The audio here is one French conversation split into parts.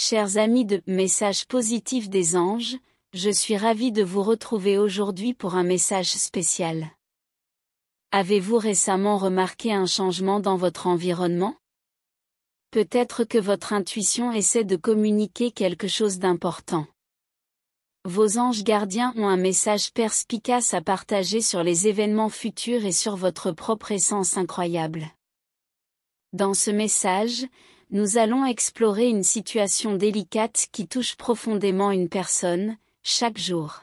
Chers amis de Messages positifs des anges, je suis ravi de vous retrouver aujourd'hui pour un message spécial. Avez-vous récemment remarqué un changement dans votre environnement? Peut-être que votre intuition essaie de communiquer quelque chose d'important. Vos anges gardiens ont un message perspicace à partager sur les événements futurs et sur votre propre essence incroyable. Dans ce message, nous allons explorer une situation délicate qui touche profondément une personne, chaque jour.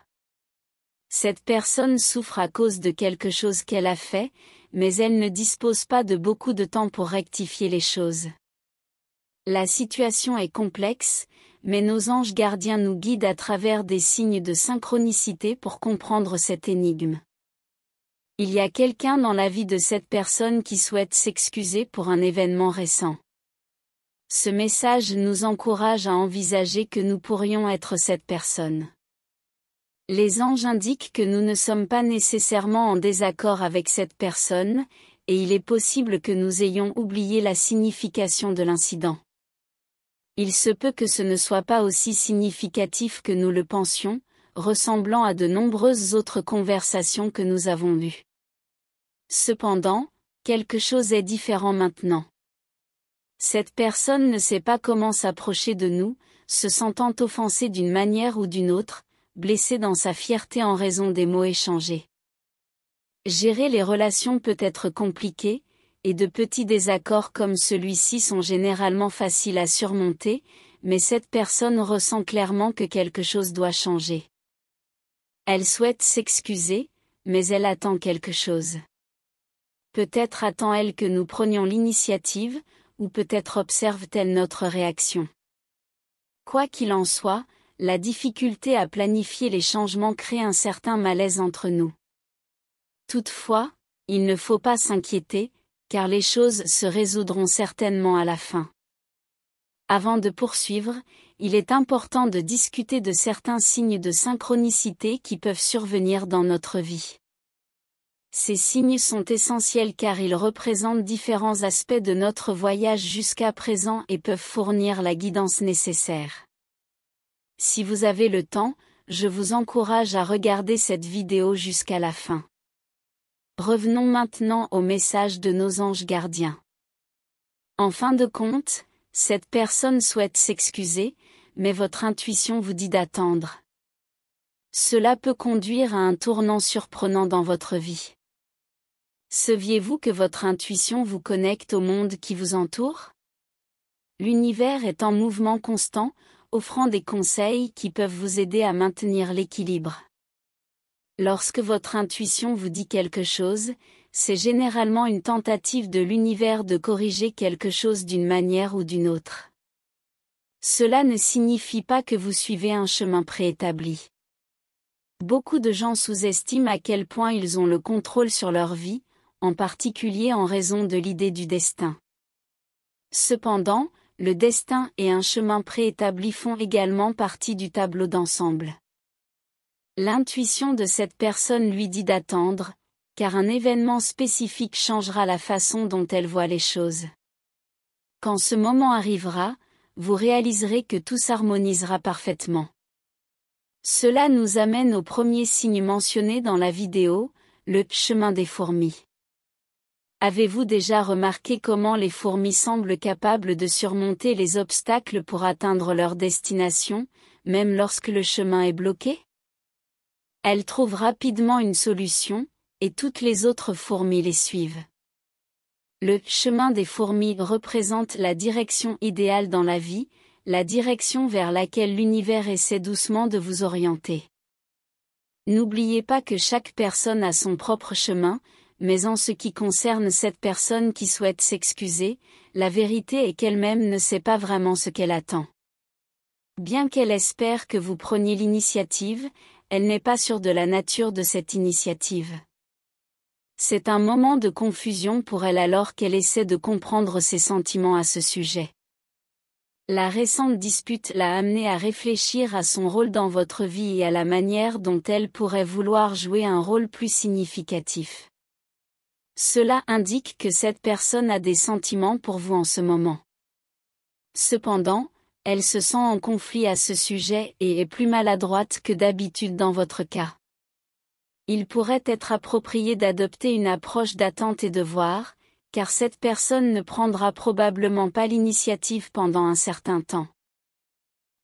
Cette personne souffre à cause de quelque chose qu'elle a fait, mais elle ne dispose pas de beaucoup de temps pour rectifier les choses. La situation est complexe, mais nos anges gardiens nous guident à travers des signes de synchronicité pour comprendre cette énigme. Il y a quelqu'un dans la vie de cette personne qui souhaite s'excuser pour un événement récent. Ce message nous encourage à envisager que nous pourrions être cette personne. Les anges indiquent que nous ne sommes pas nécessairement en désaccord avec cette personne, et il est possible que nous ayons oublié la signification de l'incident. Il se peut que ce ne soit pas aussi significatif que nous le pensions, ressemblant à de nombreuses autres conversations que nous avons eues. Cependant, quelque chose est différent maintenant. Cette personne ne sait pas comment s'approcher de nous, se sentant offensée d'une manière ou d'une autre, blessée dans sa fierté en raison des mots échangés. Gérer les relations peut être compliqué, et de petits désaccords comme celui-ci sont généralement faciles à surmonter, mais cette personne ressent clairement que quelque chose doit changer. Elle souhaite s'excuser, mais elle attend quelque chose. Peut-être attend-elle que nous prenions l'initiative, ou peut-être observe-t-elle notre réaction. Quoi qu'il en soit, la difficulté à planifier les changements crée un certain malaise entre nous. Toutefois, il ne faut pas s'inquiéter, car les choses se résoudront certainement à la fin. Avant de poursuivre, il est important de discuter de certains signes de synchronicité qui peuvent survenir dans notre vie. Ces signes sont essentiels car ils représentent différents aspects de notre voyage jusqu'à présent et peuvent fournir la guidance nécessaire. Si vous avez le temps, je vous encourage à regarder cette vidéo jusqu'à la fin. Revenons maintenant au message de nos anges gardiens. En fin de compte, cette personne souhaite s'excuser, mais votre intuition vous dit d'attendre. Cela peut conduire à un tournant surprenant dans votre vie. Saviez-vous que votre intuition vous connecte au monde qui vous entoure? L'univers est en mouvement constant, offrant des conseils qui peuvent vous aider à maintenir l'équilibre. Lorsque votre intuition vous dit quelque chose, c'est généralement une tentative de l'univers de corriger quelque chose d'une manière ou d'une autre. Cela ne signifie pas que vous suivez un chemin préétabli. Beaucoup de gens sous-estiment à quel point ils ont le contrôle sur leur vie, en particulier en raison de l'idée du destin. Cependant, le destin et un chemin préétabli font également partie du tableau d'ensemble. L'intuition de cette personne lui dit d'attendre, car un événement spécifique changera la façon dont elle voit les choses. Quand ce moment arrivera, vous réaliserez que tout s'harmonisera parfaitement. Cela nous amène au premier signe mentionné dans la vidéo, le chemin des fourmis. Avez-vous déjà remarqué comment les fourmis semblent capables de surmonter les obstacles pour atteindre leur destination, même lorsque le chemin est bloqué? Elles trouvent rapidement une solution, et toutes les autres fourmis les suivent. Le chemin des fourmis représente la direction idéale dans la vie, la direction vers laquelle l'univers essaie doucement de vous orienter. N'oubliez pas que chaque personne a son propre chemin, mais en ce qui concerne cette personne qui souhaite s'excuser, la vérité est qu'elle-même ne sait pas vraiment ce qu'elle attend. Bien qu'elle espère que vous preniez l'initiative, elle n'est pas sûre de la nature de cette initiative. C'est un moment de confusion pour elle alors qu'elle essaie de comprendre ses sentiments à ce sujet. La récente dispute l'a amenée à réfléchir à son rôle dans votre vie et à la manière dont elle pourrait vouloir jouer un rôle plus significatif. Cela indique que cette personne a des sentiments pour vous en ce moment. Cependant, Elle se sent en conflit à ce sujet et est plus maladroite que d'habitude dans votre cas. Il pourrait être approprié d'adopter une approche d'attente et de voir, car cette personne ne prendra probablement pas l'initiative pendant un certain temps.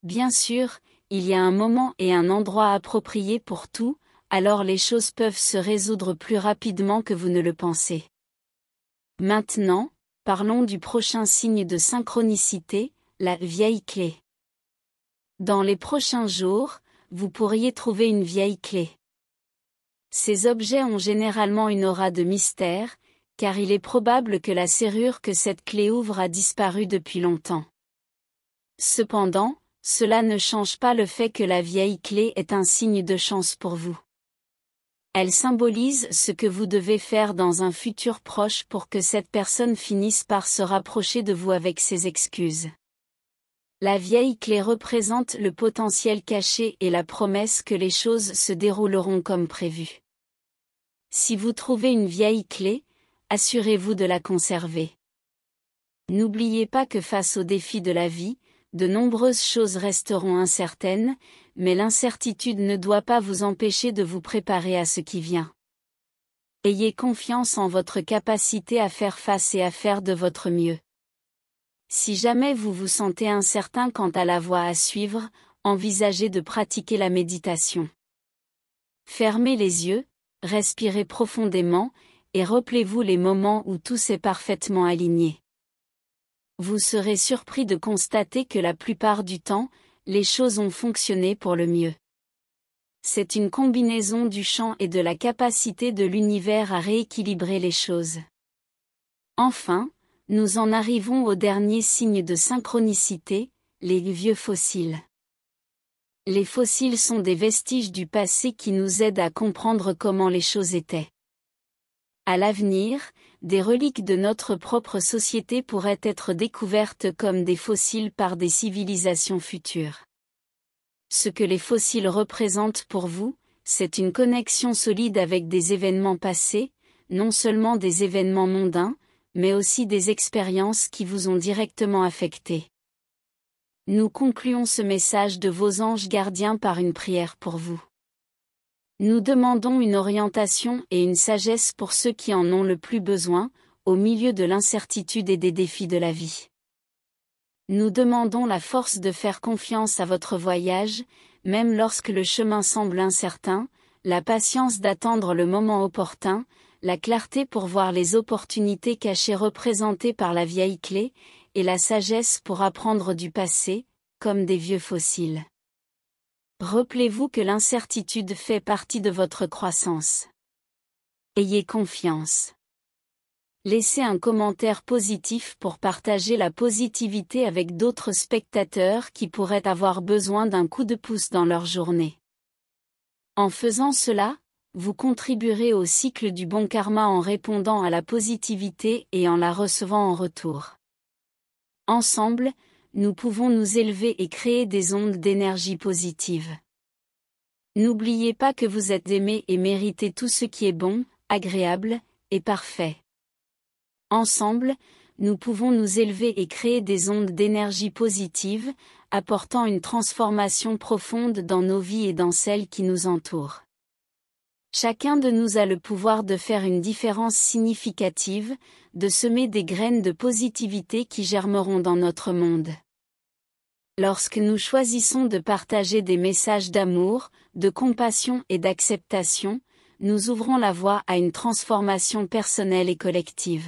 Bien sûr, il y a un moment et un endroit approprié pour tout, alors les choses peuvent se résoudre plus rapidement que vous ne le pensez. Maintenant, parlons du prochain signe de synchronicité, la vieille clé. Dans les prochains jours, vous pourriez trouver une vieille clé. Ces objets ont généralement une aura de mystère, car il est probable que la serrure que cette clé ouvre a disparu depuis longtemps. Cependant, cela ne change pas le fait que la vieille clé est un signe de chance pour vous. Elle symbolise ce que vous devez faire dans un futur proche pour que cette personne finisse par se rapprocher de vous avec ses excuses. La vieille clé représente le potentiel caché et la promesse que les choses se dérouleront comme prévu. Si vous trouvez une vieille clé, assurez-vous de la conserver. N'oubliez pas que face aux défis de la vie, de nombreuses choses resteront incertaines, mais l'incertitude ne doit pas vous empêcher de vous préparer à ce qui vient. Ayez confiance en votre capacité à faire face et à faire de votre mieux. Si jamais vous vous sentez incertain quant à la voie à suivre, envisagez de pratiquer la méditation. Fermez les yeux, respirez profondément, et rappelez-vous les moments où tout s'est parfaitement aligné. Vous serez surpris de constater que la plupart du temps, les choses ont fonctionné pour le mieux. C'est une combinaison du champ et de la capacité de l'univers à rééquilibrer les choses. Enfin, nous en arrivons au dernier signe de synchronicité, les vieux fossiles. Les fossiles sont des vestiges du passé qui nous aident à comprendre comment les choses étaient. À l'avenir, des reliques de notre propre société pourraient être découvertes comme des fossiles par des civilisations futures. Ce que les fossiles représentent pour vous, c'est une connexion solide avec des événements passés, non seulement des événements mondains, mais aussi des expériences qui vous ont directement affecté. Nous concluons ce message de vos anges gardiens par une prière pour vous. Nous demandons une orientation et une sagesse pour ceux qui en ont le plus besoin, au milieu de l'incertitude et des défis de la vie. Nous demandons la force de faire confiance à votre voyage, même lorsque le chemin semble incertain, la patience d'attendre le moment opportun, la clarté pour voir les opportunités cachées représentées par la vieille clé, et la sagesse pour apprendre du passé, comme des vieux fossiles. Rappelez-vous que l'incertitude fait partie de votre croissance. Ayez confiance. Laissez un commentaire positif pour partager la positivité avec d'autres spectateurs qui pourraient avoir besoin d'un coup de pouce dans leur journée. En faisant cela, vous contribuerez au cycle du bon karma en répondant à la positivité et en la recevant en retour. Ensemble, nous pouvons nous élever et créer des ondes d'énergie positive. N'oubliez pas que vous êtes aimé et méritez tout ce qui est bon, agréable et parfait. Ensemble, nous pouvons nous élever et créer des ondes d'énergie positive, apportant une transformation profonde dans nos vies et dans celles qui nous entourent. Chacun de nous a le pouvoir de faire une différence significative, de semer des graines de positivité qui germeront dans notre monde. Lorsque nous choisissons de partager des messages d'amour, de compassion et d'acceptation, nous ouvrons la voie à une transformation personnelle et collective.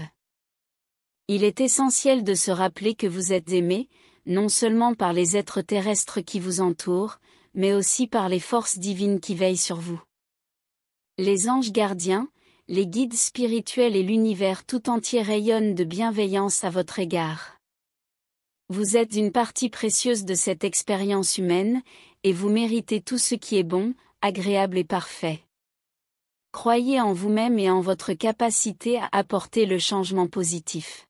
Il est essentiel de se rappeler que vous êtes aimé, non seulement par les êtres terrestres qui vous entourent, mais aussi par les forces divines qui veillent sur vous. Les anges gardiens, les guides spirituels et l'univers tout entier rayonnent de bienveillance à votre égard. Vous êtes une partie précieuse de cette expérience humaine, et vous méritez tout ce qui est bon, agréable et parfait. Croyez en vous-même et en votre capacité à apporter le changement positif.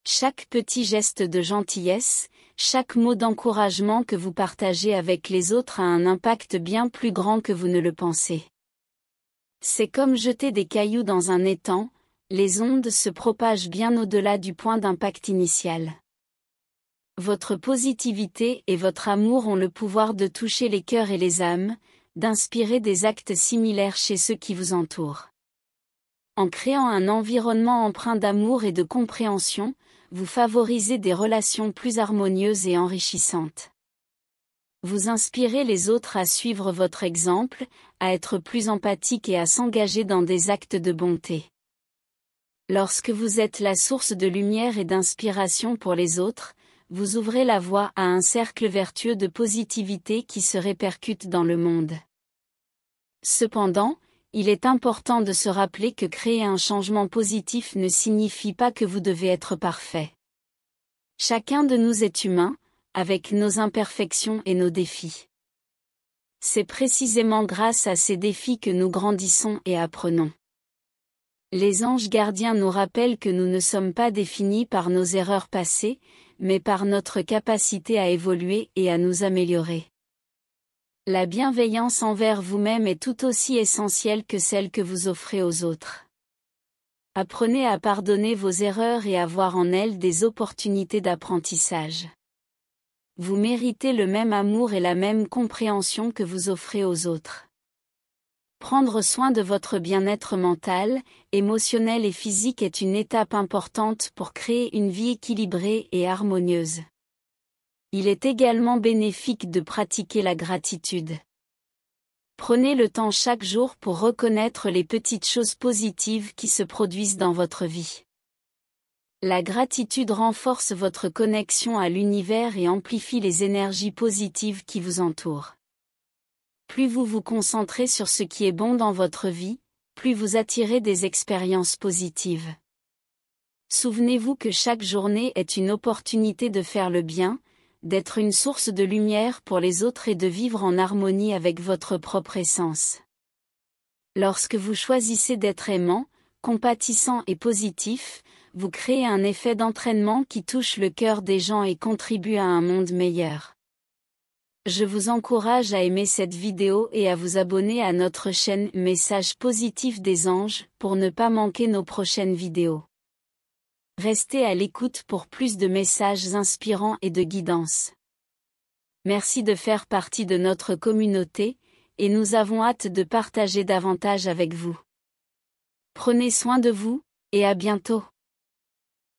Chaque petit geste de gentillesse, chaque mot d'encouragement que vous partagez avec les autres a un impact bien plus grand que vous ne le pensez. C'est comme jeter des cailloux dans un étang, les ondes se propagent bien au-delà du point d'impact initial. Votre positivité et votre amour ont le pouvoir de toucher les cœurs et les âmes, d'inspirer des actes similaires chez ceux qui vous entourent. En créant un environnement empreint d'amour et de compréhension, vous favorisez des relations plus harmonieuses et enrichissantes. Vous inspirez les autres à suivre votre exemple, à être plus empathiques et à s'engager dans des actes de bonté. Lorsque vous êtes la source de lumière et d'inspiration pour les autres, vous ouvrez la voie à un cercle vertueux de positivité qui se répercute dans le monde. Cependant, il est important de se rappeler que créer un changement positif ne signifie pas que vous devez être parfait. Chacun de nous est humain, avec nos imperfections et nos défis. C'est précisément grâce à ces défis que nous grandissons et apprenons. Les anges gardiens nous rappellent que nous ne sommes pas définis par nos erreurs passées, mais par notre capacité à évoluer et à nous améliorer. La bienveillance envers vous-même est tout aussi essentielle que celle que vous offrez aux autres. Apprenez à pardonner vos erreurs et à voir en elles des opportunités d'apprentissage. Vous méritez le même amour et la même compréhension que vous offrez aux autres. Prendre soin de votre bien-être mental, émotionnel et physique est une étape importante pour créer une vie équilibrée et harmonieuse. Il est également bénéfique de pratiquer la gratitude. Prenez le temps chaque jour pour reconnaître les petites choses positives qui se produisent dans votre vie. La gratitude renforce votre connexion à l'univers et amplifie les énergies positives qui vous entourent. Plus vous vous concentrez sur ce qui est bon dans votre vie, plus vous attirez des expériences positives. Souvenez-vous que chaque journée est une opportunité de faire le bien, d'être une source de lumière pour les autres et de vivre en harmonie avec votre propre essence. Lorsque vous choisissez d'être aimant, compatissant et positif, vous créez un effet d'entraînement qui touche le cœur des gens et contribue à un monde meilleur. Je vous encourage à aimer cette vidéo et à vous abonner à notre chaîne Messages positifs des anges pour ne pas manquer nos prochaines vidéos. Restez à l'écoute pour plus de messages inspirants et de guidance. Merci de faire partie de notre communauté, et nous avons hâte de partager davantage avec vous. Prenez soin de vous, et à bientôt.